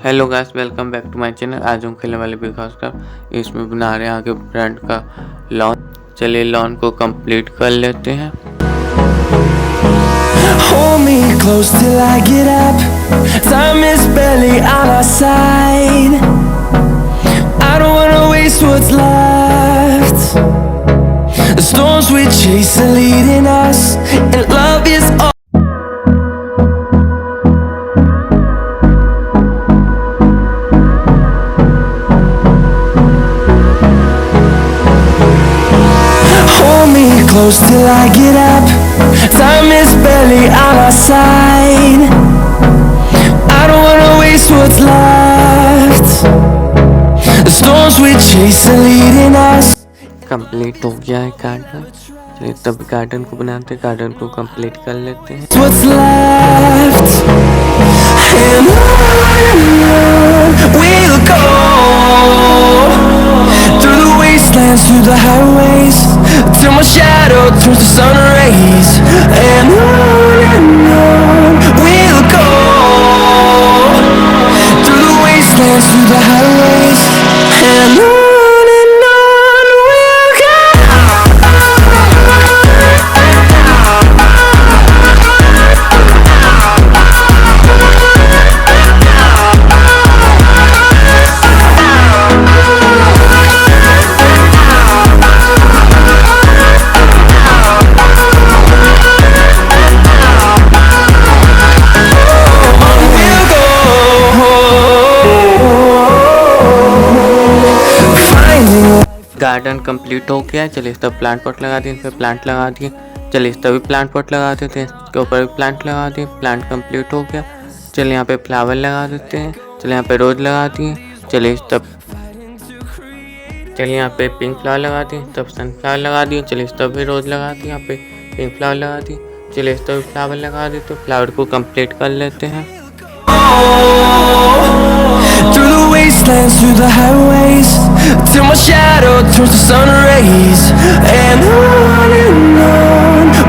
Hello guys, welcome back to my channel. आज हम खेलने वाले बिग हाउस का इसमें बना रहे हैं आगे फ्रंट का लॉन। चलिए लॉन को कंप्लीट कर लेते हैं। Hold me close till I get up. Time is barely on our side. I don't wanna waste what's left. The storms we chase are leading us, and love is all. Hold me close till I get up. Time is barely on our side. I don't wanna waste what's left. The storms we chase are leading us. Complete हो गया है garden. चलिए तब garden को बनाते हैं, garden को complete कर लेते हैं। What's left? And on we'll go, through the wastelands, through the highways, till my shadow turns to sun rays. And on we'll go, through the wastelands, through the highways, and on we'll go. Garden complete हो गया है। चलिए इस तरफ plant pot लगा दिए, इस पर प्लांट लगा दिए। चलिए इस तरफ भी प्लांट पॉट लगा देते हैं, इसके ऊपर भी प्लांट लगा दिए। प्लांट कंप्लीट हो गया। चलिए यहाँ पे फ्लावर लगा देते हैं। चलिए यहाँ पे रोज लगा दिए। चलिए इस तरफ चलिए यहाँ पे पिंक फ्लावर लगा दिए, तब सनफ्लावर लगा दिए। चलिए इस तरफ भी रोज लगा दिए, यहाँ पे पिंक फ्लावर लगा दिए। चलिए इस तरफ फ्लावर लगा दिए, तो फ्लावर को कंप्लीट कर लेते हैं। Through the wastelands, through the highways, till my shadow turns to sun rays. And on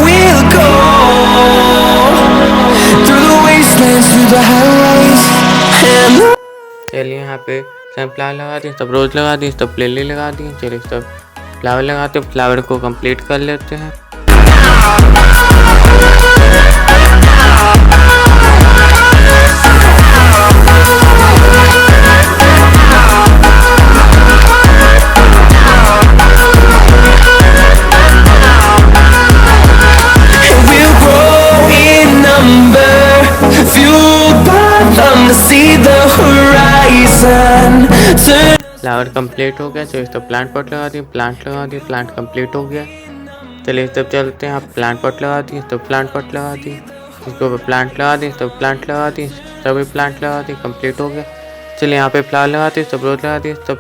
we'll go, through the wastelands, through the highways, and on. चलिए यहाँ पे सनफ्लावर लगा दिए, तब रोज लगा दिए, तब लिली लगा दी। चलिए तब फ्लावर लगाते, फ्लावर को कंप्लीट कर लेते हैं। We'll grow in number, fueled by them to see the horizon. Turn. Flower complete हो गया। चलिए तब प्लांट पॉट लगा दिए, प्लांट लगा दिए, प्लांट कंप्लीट हो गया। चलिए तब चलते हैं, आप प्लांट पॉट लगा दिए, तब प्लांट पॉट लगा दिए, इसके ऊपर प्लांट लगा दिए, तब प्लांट लगा दिए, तभी प्लांट लगा दिए, कंप्लीट हो गया। चलिए यहाँ पे फ्लावर लगा दिए, तब रोज लगा दिए, तब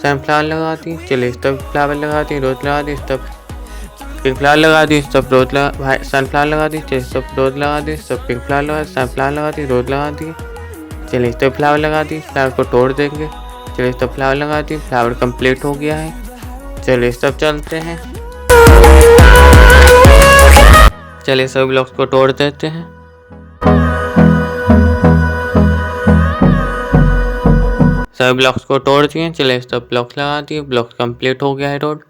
सनफ्लावर लगा दिए। चलिए तब फ्लावर लगा दिए, रोज लगा दिए, तब पिंक फ्लावर लगा दी, तब रोज लगा सनफ्लावर लगा दी। चलिए तब रोज लगा दी, तब पिंक फ्लावर लगा दी, सनफ्लावर लगा दी, रोज लगा दी। चलिए तब फ्लावर लगा दी, फ्लावर को तोड़ देंगे। चलिए तब फ्लावर लगा दी, फ्लावर कंप्लीट हो गया है। चलिए तब चलते हैं। चलिए सभी ब्लॉक्स को तोड़ देते हैं। सभी ब्लॉक्स को तोड़ दिए। चलिए तब ब्लॉक्स लगा दिए, ब्लॉक्स कंप्लीट हो गया है रोड।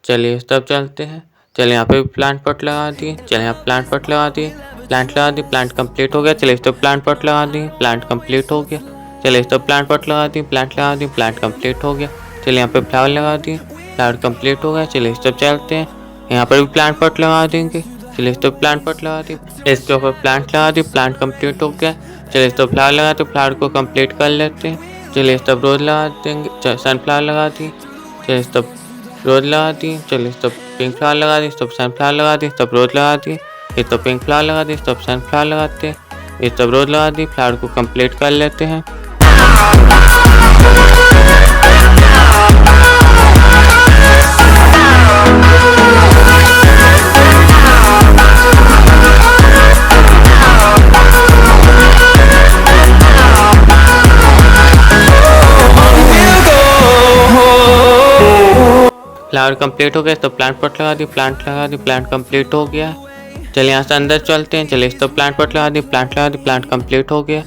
चलिए तब चलते हैं। चलिए यहाँ पे प्लांट पॉट लगा दिए। चलिए यहाँ प्लांट पॉट लगा दिए, प्लांट लगा दिए, प्लांट कंप्लीट हो गया। चलिए तब प्लांट पॉट लगा दिए, प्लांट कंप्लीट हो गया। चलिए तब प्लांट पॉट लगा दिए, प्लांट लगा दिए, प्लांट कंप्लीट हो गया। चलिए यहाँ पे फ्लावर लगा दिए, फ्लावर कंप्लीट हो गया। चलिए तब चलते हैं, यहाँ पर भी प्लांट पॉट लगा देंगे। चलिए तब प्लांट पॉट लगा दिए, इसके ऊपर प्लांट लगा दिए, प्लांट कंप्लीट हो गया। चलिए तब फ्लावर लगा दिए, फ्लावर को कंप्लीट कर लेते हैं। चलिए तब रोज लगा देंगे, सनफ्लावर लगा दिए। चलिए तब रोज लगा दिए। चलिए तब पिंक फ्लावर लगा दी, तब सनफ्लावर लगा दी, तब रोज लगा दिए। ये तब पिंक फ्लावर लगा दी, तब सनफ्लावर लगाते हैं। ये तब रोज लगा दी, फ्लावर को कंप्लीट कर लेते हैं। फ्लावर कंप्लीट हो गया, तो प्लांट पॉट लगा दी, प्लांट लगा दी, प्लांट कंप्लीट हो गया। चलिए यहाँ से अंदर चलते हैं। चलिए तो प्लांट पॉट लगा दी, प्लांट लगा दी, प्लांट कंप्लीट हो गया।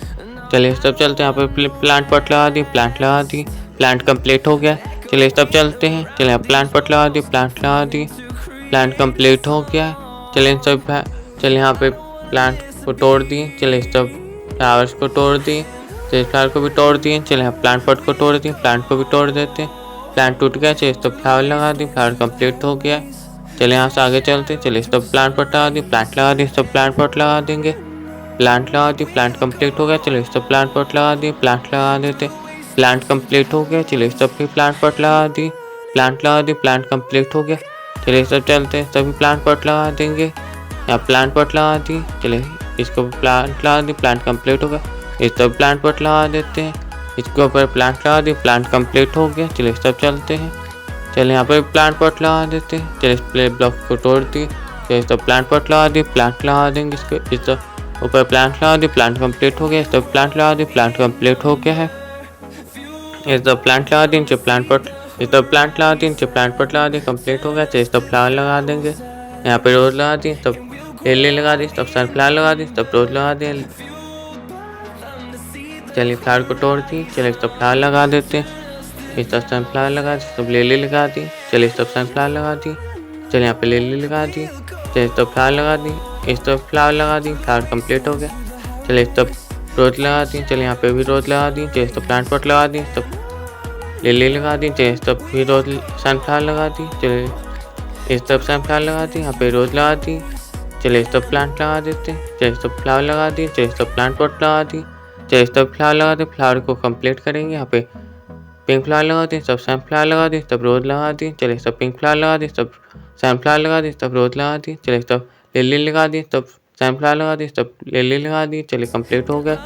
चलिए सब चलते हैं। यहाँ पे प्लांट पॉट लगा दी, प्लांट लगा दी, प्लांट कंप्लीट हो गया। चलिए सब चलते हैं। चलिए प्लांट पॉट लगा दी, प्लांट लगा दी, प्लांट कंप्लीट हो गया। चलिए चलिए यहाँ पे प्लांट को तोड़ दिए। चलिए सब फ्लावर्स को तोड़ दिए, चलिए फ्लावर को भी तोड़ दिए। चलिए प्लांट पॉट को तोड़ दिए, प्लांट को भी तोड़ देते हैं। प्लांट टूट गया, चलिए सब फ्लावर लगा दी, फ्लावर कंप्लीट हो गया। चलिए यहाँ से आगे चलते हैं। चलिए सब प्लांट पॉट लगा दी, प्लांट लगा दी, सब प्लांट पॉट लगा देंगे। प्लांट लगा दी, प्लांट कंप्लीट हो गया। चलिए सब प्लांट पॉट लगा दिए, प्लांट लगा देते, प्लांट कंप्लीट हो गया। चलिए सब भी प्लांट पॉट लगा दी, प्लांट लगा दी, प्लांट कंप्लीट हो गया। चलिए सब चलते हैं, सभी प्लांट पॉट लगा देंगे। यहाँ प्लांट पॉट लगा दी, चलिए इसको प्लांट लगा दी, प्लांट कंप्लीट हो गया। इस सब प्लांट पॉट लगा देते हैं, इसके ऊपर प्लांट लगा दी, प्लांट कंप्लीट हो गया। चलिए सब चलते हैं। चलिए यहाँ पर प्लांट पॉट लगा देते हैं। चलिए प्ले ब्लॉक को तोड़ दी, चलिए सब प्लांट पॉट लगा दी, प्लांट लगा देंगे इसको, इस ऊपर प्लांट लगा दी, प्लांट कंप्लीट हो गया। सब प्लांट लगा दी, प्लांट कंप्लीट हो गया है। ये सब प्लांट लगा दी, नीचे प्लांट पॉट, ये सब प्लांट लगा दी, नीचे प्लांट पॉट लगा दी, कंप्लीट हो गया। चलिए सब फ्लावर लगा देंगे। यहाँ पे रोज लगा दी, सब लिली लगा दी, सब सनफ्लावर लगा दी, सब रोज लगा दिए। चलिए फ्लावर को तोड़ दी, चलिए सब फ्लावर लगा देते हैं। इस सब सनफ्लावर लगा दी, सब लिली लगा दी, चलिए सब सनफ्लावर लगा दी। चलिए यहाँ पे लिली लगा दी, चलिए सब फ्लावर लगा दी, इस सब फ्लावर लगा दी, फ्लावर कंप्लीट हो गया। चलिए सब रोज लगा दी, चलिए यहाँ पे भी रोज लगा दी, चलिए सब प्लांट पॉट लगा दी, सब लिली लगा दी, चलिए सब भी रोज सनफ्लावर लगा दी, चलिए इस सब सनफ्लावर लगा दी, यहाँ पे रोज लगा दी। चलिए सब प्लांट लगा देते हैं, चलिए सब फ्लावर लगा दी, चलिए सब प्लांट पॉट लगा दी, चलिए सब फ्लावर लगा दी, फ्लावर को कंप्लीट करेंगे। यहाँ पे पिंक फ्लावर लगा दी, सब सनफ्लावर लगा दी, सब रोज लगा दी। चलिए सब पिंक फ्लावर लगा दी, सब सनफ्लावर लगा दी, सब रोज लगा दी। चलिए सब लिली लगा दी, सब सनफ्लावर लगा दी, सब लिली लगा दी। चलिए कंप्लीट हो गया।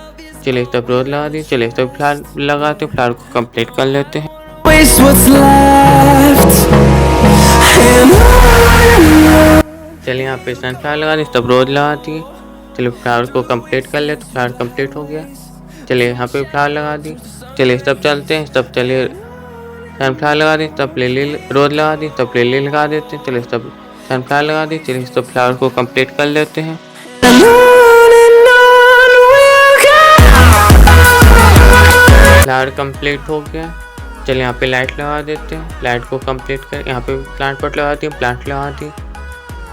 चलिए सब रोज लगा दी, चलिए सब फ्लावर लगाते, फ्लावर को कंप्लीट कर लेते हैं। Waste what's left. And on. चलिए यहाँ पे सनफ्लावर लगा दी, सब रोज लगा दी। चलिए फ्लावर को कंप्लीट कर ले, तो फ्लावर कंप्लीट हो गया। चलिए यहाँ पे फ्लावर लगा दी, चलिए सब चलते हैं। सब चलिए सनफ्लावर लगा दी, सब लिली रोज लगा दी, सब लिली लगा देते हैं। चलिए सब सनफ्लावर लगा दी, चलिए सब फ्लावर को कंप्लीट कर लेते हैं। And on we'll go. Flower complete हो गया। चलिए यहाँ पे लाइट लगा देते हैं, लाइट को कंप्लीट कर। यहाँ पे प्लांट पॉट लगा दी, प्लांट लगा दी।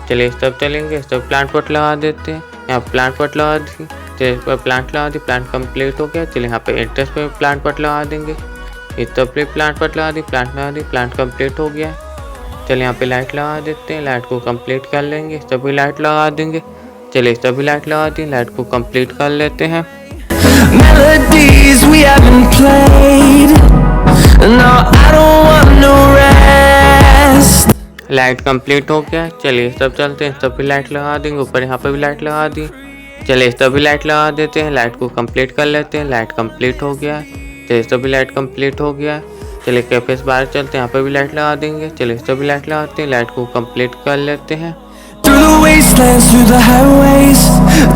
चलिए सब चलेंगे, सब प्लांट पॉट लगा देते हैं। यहाँ प्लांट पॉट लगा दी, चलिए प्लांट लगा दी, प्लांट कंप्लीट हो गया। चलिए यहाँ पे एंट्रेंस पे प्लांट पॉट लगा देंगे। इस सब पे प्लांट पॉट लगा दी, प्लांट लगा दी, प्लांट कंप्लीट हो गया। चलिए यहाँ पे लाइट लगा देते हैं, लाइट को कंप्लीट कर लेंगे। सभी लाइट लगा देंगे। चलिए सभी लाइट लगा दी, लाइट को कंप्लीट कर लेते हैं। Melodies we haven't played. No, I don't want no rest. Light complete हो गया। चलिए सब चलते हैं, सभी लाइट लगा देंगे। ऊपर यहाँ पे भी लाइट लगा दी। चलिए सभी लाइट लगा देते हैं, लाइट को कंप्लीट कर लेते हैं। लाइट कंप्लीट हो गया। चलिए सभी लाइट कंप्लीट हो गया। चलिए कैफे से बाहर चलते हैं, यहाँ पे भी लाइट लगा देंगे। चलिए सभी लाइट लगाते हैं, लाइट को कंप्लीट कर लेते हैं। Through the wastelands, through the highways,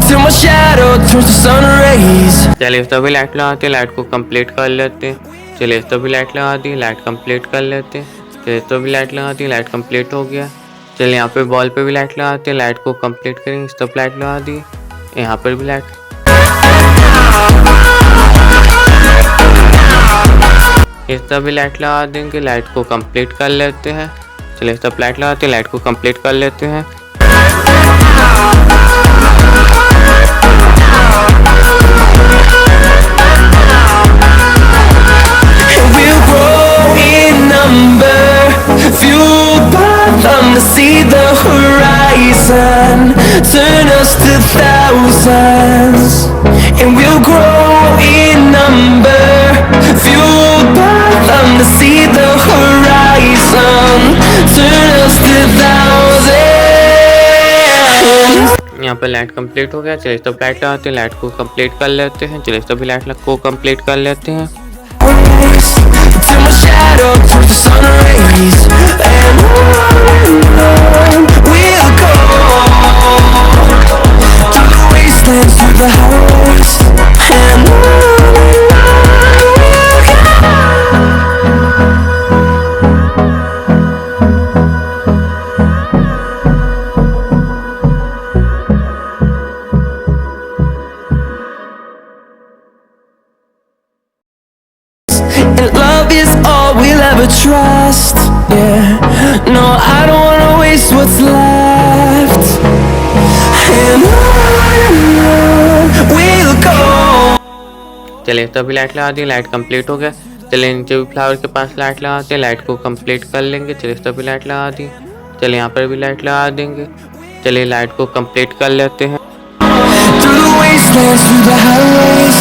till my shadow turns to sun rays. चलिए सभी लाइट लगाते हैं, लाइट को कंप्लीट कर लेते हैं। चलिए सभी लाइट लगा दी, लाइट कंप्लीट कर लेते हैं। चलिए सभी लाइट लगा दी, लाइट कंप्लीट हो गया। चलिए यहाँ पे बॉल पे भी लाइट लगाते हैं, लाइट को कंप्लीट करेंगे। सब लाइट लगा दी, यहाँ पर भी लाइट। इस सभी लाइट लगा देंगे, लाइट को कंप्लीट कर लेते हैं। चलिए सब लाइट लगाते हैं, लाइट को कंप्लीट कर लेते हैं। And we'll grow in number, fueled by them to see the horizon, turn us to thousands. And we'll grow in number, fueled by them to see the horizon, turn us to thousands. यहाँ पे light complete हो गया। चलिए सब light लगाते हैं, light को complete कर लेते हैं। चलिए सभी लाइट को कंप्लीट कर लेते हैं। Till my shadow turns to sun rays. And on we'll go. Through the wastelands, through the highways. And on we'll go. trust. Yeah, no, I don't wanna waste what's left. And on we'll go. चलिए तभी light लगा दी, light complete हो गया। चलिए नीचे भी flower के पास light लगाते हैं, लाइट को कंप्लीट कर लेंगे। चलिए तभी लाइट लगा दी। चलिए यहाँ पर भी लाइट लगा देंगे। चलिए लाइट को कंप्लीट कर लेते हैं। Through the wastelands, through the highways,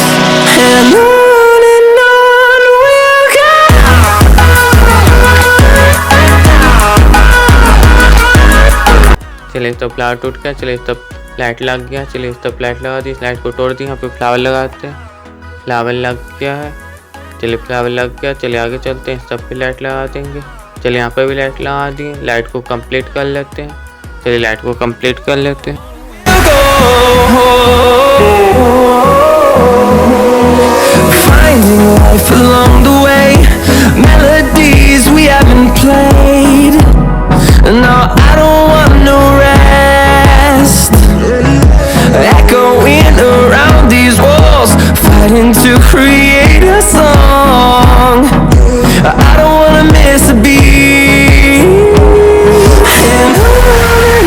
and on we'll go. चलिए तब फ्लावर टूट गया। चलिए तब लाइट लग गया। चलिए तब लाइट लगा दी, लाइट को तोड़ दी। यहाँ पे फ्लावर लगाते हैं, फ्लावर लग गया है। चलिए फ्लावर लग गया। चलिए आगे चलते हैं, सब पे लाइट लगा देंगे। चलिए यहाँ पे भी लाइट लगा दी, लाइट को कंप्लीट कर लेते हैं। चलिए लाइट को कंप्लीट कर लेते हैं। Finding life along the way, melodies we haven't played. No, I don't want no rest. Echoing around these walls, fighting to create a song. I don't wanna miss a beat. And on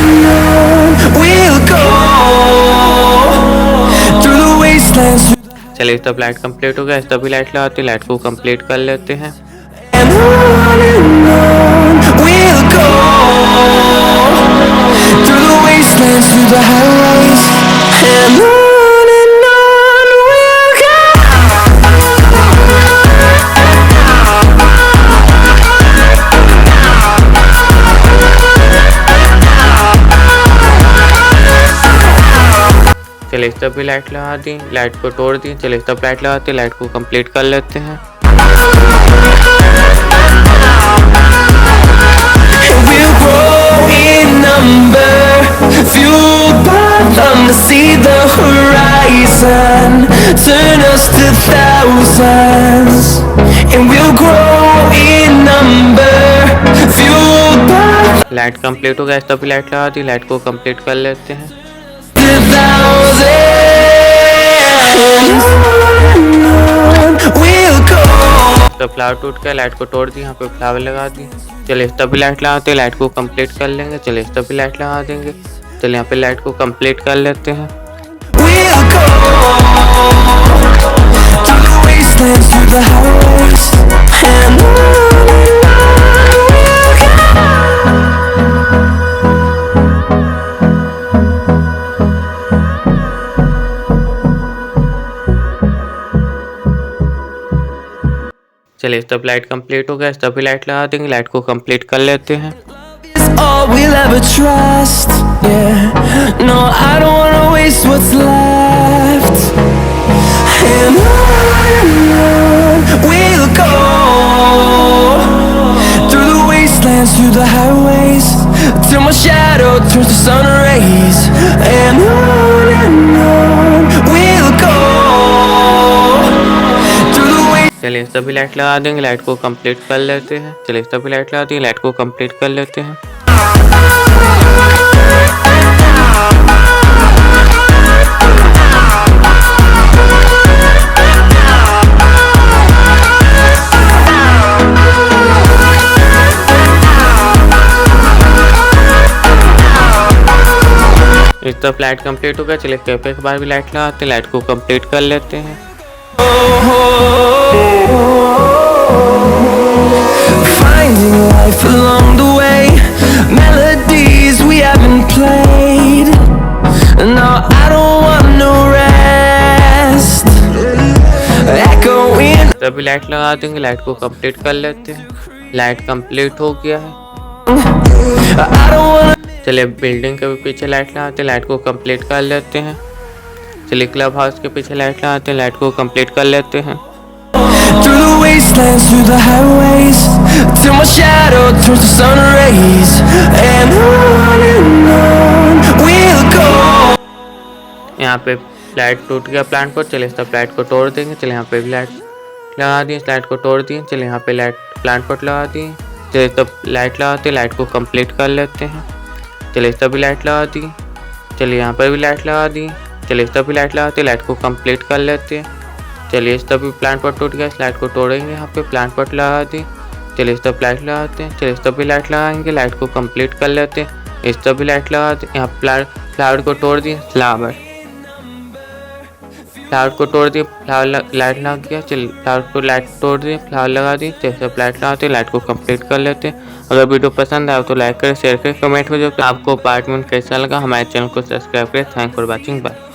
we'll go. Through the wastelands. चलिए तब light complete हो गया। तभी light लगाते, light को complete कर लेते हैं। And on we'll go. Through the wastelands, through the highways, and on we'll go. चलिए तभी लाइट लगा दी, लाइट को तोड़ दी। चलिए तब लाइट लगाते, लाइट को कंप्लीट कर लेते हैं। We'll grow in number, fueled by them to see the horizon, turn us to thousands. And we'll grow in number, fueled by light complete हो गया। तभी लाइट लगा दी, लाइट को कंप्लीट कर लेते हैं। the thousands. We'll go. तो flower टूट गया, लाइट को तोड़ दी। यहाँ पे फ्लावर लगा दी। चलिए तभी लाइट लगाते, लाइट को कंप्लीट कर लेंगे। चलिए तभी लाइट लगा देंगे। चलिए यहाँ पे लाइट को कंप्लीट कर लेते हैं। We'll go. Through the wastelands, through the highways, and on we'll go. चलिए तब लाइट कंप्लीट हो गया। तभी लाइट लगा देंगे, लाइट को कंप्लीट कर लेते हैं। It's all we'll ever trust. Yeah, no, I don't wanna waste what's left. And on we'll go. Through the wastelands, through the highways, till my shadow turns to sun rays. And on we'll go. Through the wastelands. चलिए तभी light लगा देंगे, light को complete कर लेते हैं। चलिए तभी लाइट लगा दी, लाइट को कंप्लीट कर लेते हैं। इस तरफ लाइट कंप्लीट हो गया। चलिए कैफे के बाहर भी लाइट लगाते, लाइट को कंप्लीट कर लेते हैं। Finding life along the way, melodies we haven't played. No, I don't want no rest. Echoing. तभी लाइट लगा देंगे, लाइट को कंप्लीट कर लेते हैं। लाइट कंप्लीट हो गया है। I don't wanna. चलिए बिल्डिंग के भी पीछे लाइट लगाते, लाइट को कंप्लीट कर लेते हैं। चलिए क्लब हाउस के पीछे लाइट लगाते, लाइट को कंप्लीट कर लेते हैं। Through the wastelands, through the highways, till my shadow turns to sun rays. And on we'll go. यहाँ पे लाइट टूट गया प्लांट पर। चलिए सब लाइट को तोड़ देंगे। चलिए यहाँ पे भी लाइट लगा दी, लाइट को तोड़ दिए। चलिए यहाँ पे लाइट प्लांट पर लगा दी। चलिए तब लाइट लगाते, लाइट को कंप्लीट कर लेते हैं। चलिए तभी लाइट लगा दी। चलिए यहाँ पर भी लाइट लगा दी। चलिए तभी लाइट लगाते, लाइट को कंप्लीट कर लेते हैं। चलिए इस तभी प्लांट पर टूट गया, इस लाइट को तोड़ेंगे। यहाँ पे प्लांट पर लगा दी। चलिए इस तरफ लाइट लगाते हैं। चलिए इस तरफ भी लाइट लगाएंगे, लाइट को कंप्लीट कर लेते हैं। इस तरफ भी लाइट लगाते हैं। यहाँ फ्लावर को तोड़ दिए, फ्लावर को तोड़ दिए, लाइट लग गया। चलिए फ्लावर को लाइट तोड़ दिए, फ्लावर लगा दिए। जैसे लाइट लगाते हैं, लाइट को कंप्लीट कर लेते हैं। अगर वीडियो पसंद आए तो लाइक करें, शेयर करें, कमेंट में जो आपको पार्ट 1 कैसा लगा। हमारे चैनल को सब्सक्राइब करें। Thank for watching, bye.